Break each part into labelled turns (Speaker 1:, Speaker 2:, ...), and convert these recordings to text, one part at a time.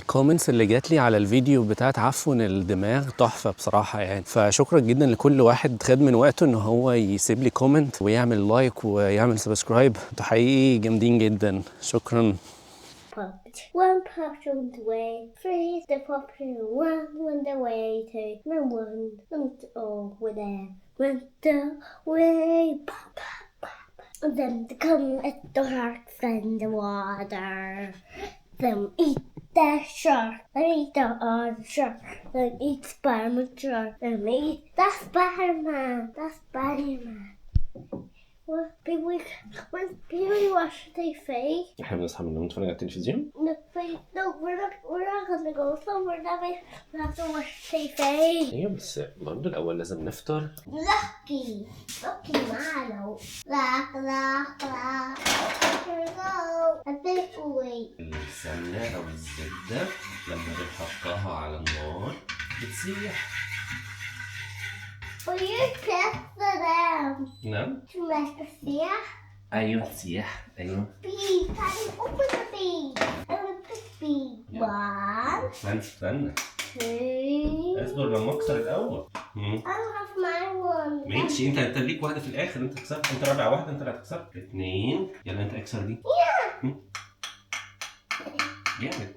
Speaker 1: الكومنتس اللي جات لي على الفيديو بتاعت عفن الدماغ تحفه بصراحه يعني، فشكرا جدا لكل واحد خد من وقته ان هو يسيب لي كومنت ويعمل لايك ويعمل سبسكرايب. انتوا حقيقي جامدين جدا، شكرا.
Speaker 2: One puppy went away, three the puppy went away, two and one went over there, went away, and then they come at the sharks in the water, then eat the shark, then eat the other shark, then eat Spider-Man shark, then eat the Spider-Man, When people wash their face.
Speaker 1: احنا بنصحى من النوم نتفرج على التلفزيون؟
Speaker 2: No, we're not gonna go somewhere that we have to wash their face.
Speaker 1: ايوه بس برضه الاول لازم نفطر.
Speaker 2: Lucky Milo. Lock. Here we go. A big boy.
Speaker 1: السمنه او الزبده لما بنحطها على النار بتسيح.
Speaker 2: Will you press for them?
Speaker 1: نعم.
Speaker 2: To make the سياح.
Speaker 1: ايوه تسيح ايوه.
Speaker 2: Bee, Daddy, open the bee. And a big bee. One.
Speaker 1: استنى.
Speaker 2: Two.
Speaker 1: اصبر لما اكسر الاول.
Speaker 2: I don't have my one.
Speaker 1: ماشي انت ليك واحده في الاخر، انت كسرت، انت رابع واحده، انت اللي هتكسر. 2. يلا انت اكسر دي. جامد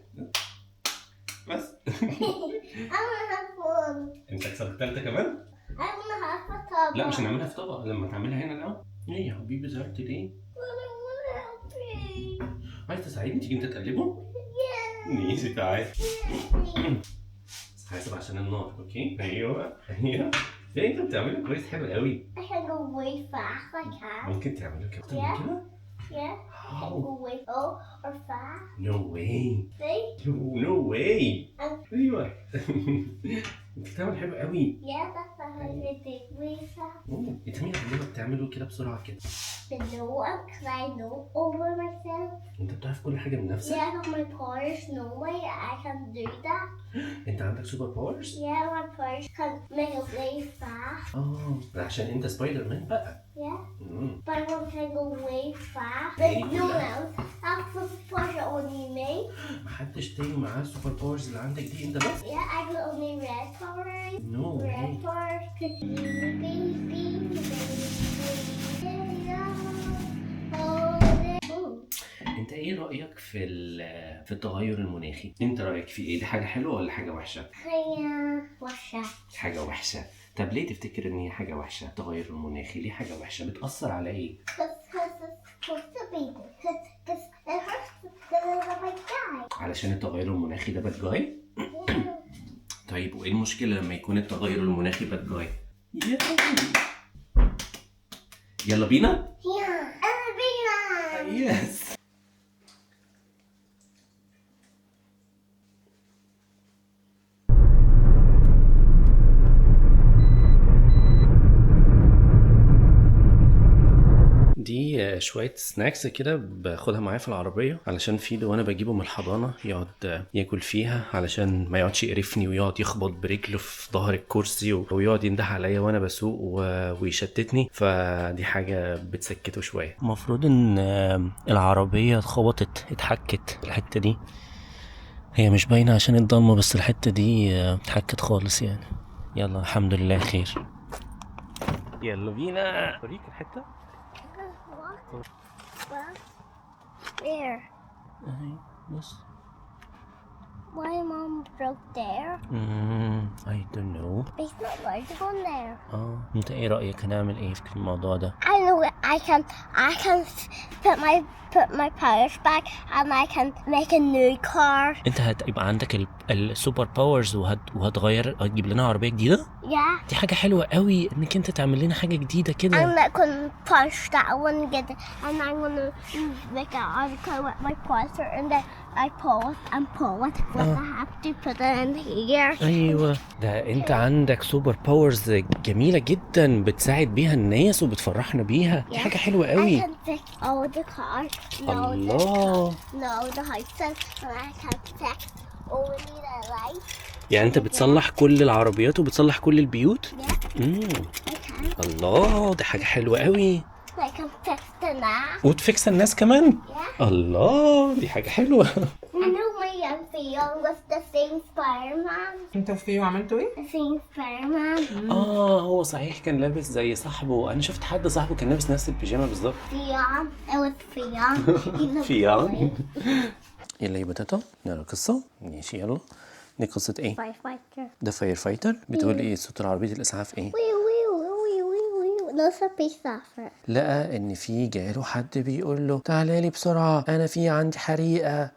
Speaker 1: بس.
Speaker 2: I wanna have one.
Speaker 1: انت كسرت الثالثه كمان؟
Speaker 2: I wanna have a طبق.
Speaker 1: لا مش هنعملها في طبق، لما تعملها هنا الاول. ايه يا حبيبي زعلت ليه؟
Speaker 2: I wanna help you.
Speaker 1: عايز تساعدني تيجي انت تقلبه؟ ماشي تعالى. بس حاسب عشان النار، اوكي؟ ايوه. ايه انت بتعمله كويس، حلو قوي.
Speaker 2: I can go way fast like that.
Speaker 1: ممكن تعمله كده اكتر من كده؟
Speaker 2: Yeah. I can go way or fast.
Speaker 1: No way.
Speaker 2: See?
Speaker 1: No way. ايوه. انت بتعمل حلو قوي.
Speaker 2: Yeah, that's how I do way fast.
Speaker 1: انت مين علمك تعمله كده بسرعه كده؟
Speaker 2: The no one cause I know over myself.
Speaker 1: انت بتعرف كل حاجه من نفسك؟
Speaker 2: Yeah, my powers no way I can do that.
Speaker 1: انت عندك سوبر باورز؟
Speaker 2: Yeah, my powers can make it way fast.
Speaker 1: ده عشان انت سبايدر مان بقى.
Speaker 2: Yeah. But one can go way fast. But no one else. That's the powers only me.
Speaker 1: محدش تاني معاه السوبر باورز اللي عندك دي، انت بس؟
Speaker 2: Yeah, I got only red powers.
Speaker 1: No way.
Speaker 2: Red powers.
Speaker 1: انت ايه رايك في التغير المناخي؟ انت رايك في ايه؟ دي حاجه حلوه ولا حاجه وحشه؟ حاجه وحشه. طب ليه تفتكر ان هي حاجه وحشه؟ التغير المناخي ليه حاجه وحشه؟ بتاثر على ايه؟ علشان التغير المناخي ده باد جاي؟ طيب وايه المشكله لما يكون التغير المناخي باد جاي؟ يلا بينا؟ يس. دي شوية سناكس كده باخدها معايا في العربية علشان فيدو وانا بجيبه من الحضانة يقعد ياكل فيها علشان ما يقعدش يقرفني ويقعد يخبط برجله في ظهر الكرسي ويقعد ينده عليا وانا بسوق ويشتتني، فدي حاجة بتسكته شوية. المفروض ان العربية اتحكت الحتة دي، هي مش باينة عشان الضلمة بس الحتة دي اتحكت خالص يعني. يلا الحمد لله خير. يلا بينا اوريك الحتة.
Speaker 2: Where?
Speaker 1: بص.
Speaker 2: Why mom broke there?
Speaker 1: I don't know.
Speaker 2: It's not going to go there.
Speaker 1: انت ايه رأيك هنعمل ايه في الموضوع ده؟
Speaker 2: I know I can put my powers back and I can make a new car.
Speaker 1: انت هتبقى عندك السوبر باورز هتجيب لنا عربية جديدة؟
Speaker 2: Yeah.
Speaker 1: دي حاجة حلوة قوي انك انت تعمل لنا حاجة جديدة كده.
Speaker 2: I'm not gonna punch that one get it, and I'm gonna make an article with my pointer and then I pull it but I have to put it in here.
Speaker 1: ايوه ده انت عندك سوبر باورز جميلة جدا بتساعد بيها الناس وبتفرحنا بيها. دي حاجة حلوة قوي.
Speaker 2: I can fix all the cars.
Speaker 1: الله.
Speaker 2: No, the houses and I can fix only the lights.
Speaker 1: يعني انت بتصلح كل العربيات وبتصلح كل البيوت؟
Speaker 2: Yeah. I can.
Speaker 1: الله دي حاجة حلوة قوي.
Speaker 2: I can fix the nap.
Speaker 1: وتفكس الناس كمان؟
Speaker 2: Yeah.
Speaker 1: الله دي حاجة حلوة.
Speaker 2: I know my Theo was the same Spider-Man.
Speaker 3: انت وفيو عملتوا ايه؟
Speaker 2: The same Spider-Man.
Speaker 1: هو صحيح كان لابس زي صاحبه. انا شفت حد صاحبه كان لابس نفس البيجامه بالظبط.
Speaker 2: Theon. It was Theon. He's a
Speaker 1: فيان. يلا يا بتاتا نقرا قصه. ماشي يلا. دي قصه ايه؟
Speaker 2: firefighter.
Speaker 1: ده فاير فايتر. بتقول ايه صوت عربيه الاسعاف ايه؟
Speaker 2: No space suffer.
Speaker 1: لقى ان في جاله حد بيقول له تعالى لي بسرعه انا في عندي حريقه.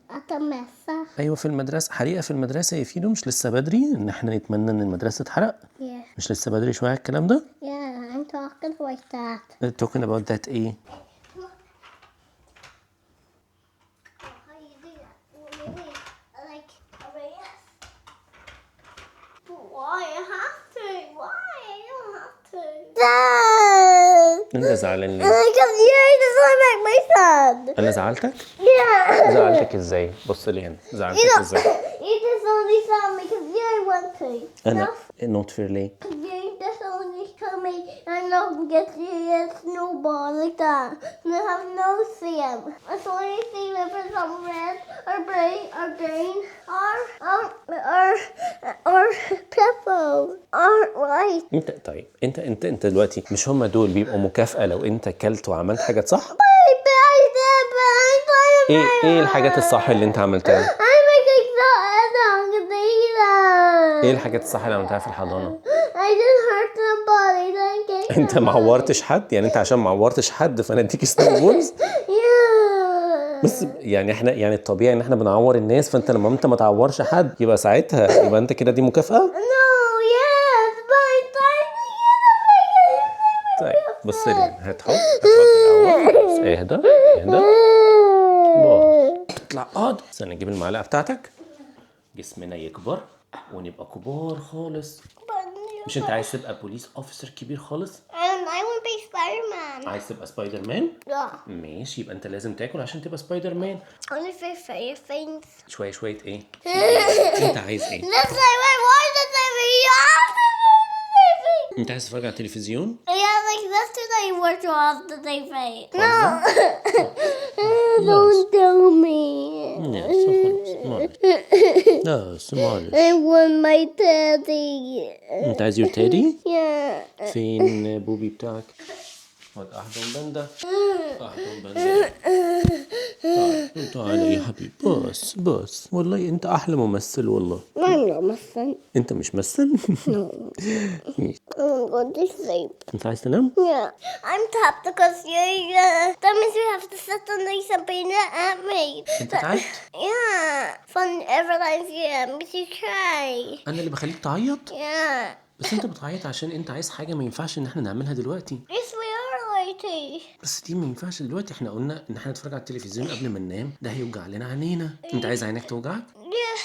Speaker 2: At the mess.
Speaker 1: ايوه في المدرسه. حريقه في المدرسه يا فيدو؟ مش لسه بدري ان احنا نتمنى ان المدرسه تتحرق؟
Speaker 2: Yeah.
Speaker 1: مش لسه بدري شويه على الكلام ده؟
Speaker 2: Yeah, I'm talking like that.
Speaker 1: talking about that ايه؟
Speaker 2: How do you do that? Well, maybe like a race. But why? I have to. Why? I don't have to.
Speaker 1: انت زعلان ليه؟
Speaker 2: Because you just want to make my son.
Speaker 1: انا زعلتك؟
Speaker 2: Yeah.
Speaker 1: زعلتك ازاي؟ بص لي هنا. زعلتك ازاي؟
Speaker 2: You just only saw me because you want to.
Speaker 1: انا not fair ليه؟
Speaker 2: You just only tell me I'm not get you a snowball like that. And I have no CM. It's only see if it's on red or green or purple or white.
Speaker 1: انت طيب انت دلوقتي مش هم دول بيبقوا مكافأة لو انت كلت وعملت حاجات صح؟ ايه الحاجات الصح اللي انت عملتها؟ ايه الحاجات الصح اللي عملتها في الحضانة؟
Speaker 2: I just hurt somebody. Thank you.
Speaker 1: انت معورتش حد؟ يعني انت عشان معورتش حد فانا اديك سنو بولز؟
Speaker 2: Yeah.
Speaker 1: بس يعني احنا يعني الطبيعي ان احنا بنعور الناس، فانت لما انت ما تعورش حد يبقى ساعتها يبقى انت كده دي مكافأة؟
Speaker 2: No, yes, but
Speaker 1: طيب بص لي هتحط الاول. اهدى بص اطلع اقعد. استنى نجيب المعلقة بتاعتك. جسمنا يكبر ونبقى كبار خالص. مش انت عايز تبقى بوليس اوفيسر كبير خالص؟
Speaker 2: I want to be Spider-Man.
Speaker 1: عايز تبقى سبايدر مان؟
Speaker 2: Yeah.
Speaker 1: ماشي يبقى انت لازم تاكل عشان تبقى سبايدر مان.
Speaker 2: Only for fire things.
Speaker 1: شوية ايه؟ انت عايز ايه؟
Speaker 2: Let's say why the TV?
Speaker 1: انت عايز تتفرج على التلفزيون؟
Speaker 2: Yeah, like yesterday we were to off the TV. No. Don't tell me.
Speaker 1: لا معلش.
Speaker 2: I want my daddy.
Speaker 1: انت عايز يور تادي؟
Speaker 2: Yeah.
Speaker 1: فين بوبي بتاعك؟ خد احضن بندا. تعال يا حبيبي. بص والله انت احلى ممثل والله.
Speaker 2: I'm not missing.
Speaker 1: انت مش ممثل؟
Speaker 2: I'm going to sleep.
Speaker 1: انت عايز تنام؟
Speaker 2: Yeah. I'm tapped because that means you have to sit on these and be at me.
Speaker 1: انت تعبت؟
Speaker 2: Yeah. Fun every time you you cry.
Speaker 1: انا اللي بخليك تعيط؟
Speaker 2: Yeah.
Speaker 1: بس انت بتعيط عشان انت عايز حاجه ما ينفعش ان احنا نعملها دلوقتي.
Speaker 2: Yes, we are lady.
Speaker 1: بس دي ما ينفعش دلوقتي. احنا قلنا ان احنا نتفرج على التلفزيون قبل ما ننام. ده هيوجع لنا عينينا. انت عايز عينك توجعك؟
Speaker 2: Yeah.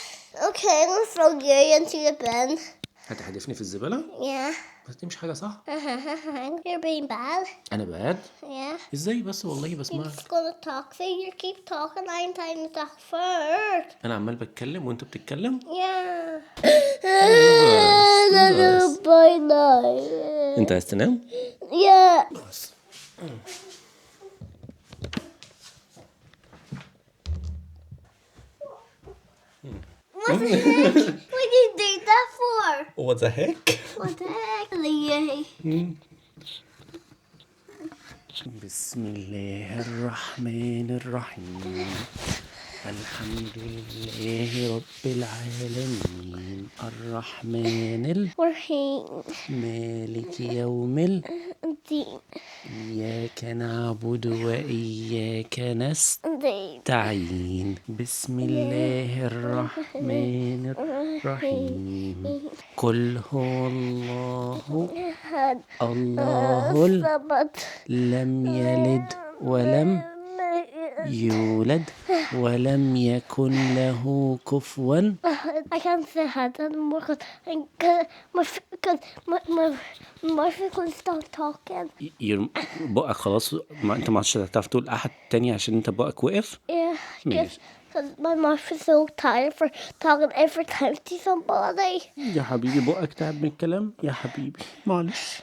Speaker 2: Okay, let's throw you into the bin.
Speaker 1: هتحدفني في الزباله؟
Speaker 2: Yeah.
Speaker 1: بس دي مش حاجه صح.
Speaker 2: You're being bad.
Speaker 1: انا بقاد؟
Speaker 2: Yeah.
Speaker 1: ازاي بس والله
Speaker 2: You're
Speaker 1: بسمعك.
Speaker 2: just gonna talk. So you keep talking. I'm trying to talk first.
Speaker 1: انا عمال بتكلم وانت بتتكلم.
Speaker 2: Yeah.
Speaker 1: بس.
Speaker 2: Bye night.
Speaker 1: انت عايز تنام؟
Speaker 2: Yeah.
Speaker 1: بس.
Speaker 2: What the heck? What did you do that for?
Speaker 1: What the heck?
Speaker 2: What the heck? Yay.
Speaker 1: بسم الله الرحمن الرحيم. الحمد لله رب العالمين الرحمن
Speaker 2: We're
Speaker 1: مالك يوم
Speaker 2: Indeed.
Speaker 1: إياك نعبد وإياك نستعين. بسم الله الرحمن الرحيم. قل هو الله الله
Speaker 2: الصمد
Speaker 1: لم يلد ولم يولد ولم يكن له كفوا.
Speaker 2: I can't say that anymore because my frequency stop talking.
Speaker 1: بقك خلاص انت ما عادش هتعرف تقول احد تاني عشان انت بقك وقف.
Speaker 2: Yeah,
Speaker 1: ماشي.
Speaker 2: because my mouth is so tired for talking every time to somebody.
Speaker 1: يا حبيبي بقك تعب من الكلام يا حبيبي معلش.